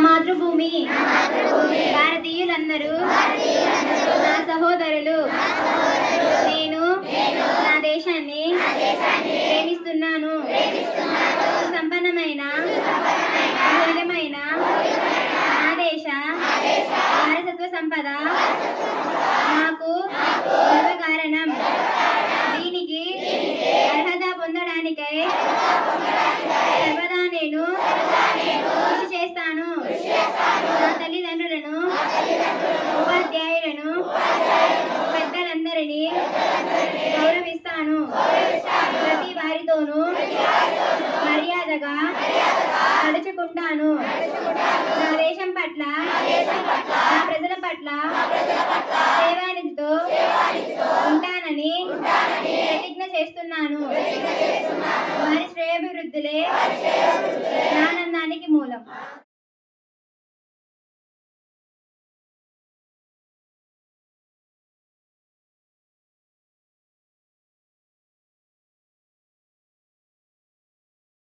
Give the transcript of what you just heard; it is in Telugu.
మాతృభూమి భారతీయులందరూ నా సహోదరులు. నేను నా దేశాన్ని ప్రేమిస్తున్నాను. సంపన్నమైన మౌల్యమైన నా దేశ వారసత్వ సంపద నాకు గర్వకారణం. దీనికి అర్హత పొందడానికై సర్వదా నేను కృషి చేస్తాను. నా తల్లిదండ్రులను, ఉపాధ్యాయులను, పెద్దలందరినీ గౌరవిస్తాను. ప్రతి వారితోనూ మర్యాదగా నడుచుకుంటాను. నా దేశం పట్ల, నా ప్రజల పట్ల సేవానిధితో ఉంటానని ప్రతిజ్ఞ చేస్తున్నాను. వారి శ్రేయోభివృద్ధులే ఆనందానికి మూలం.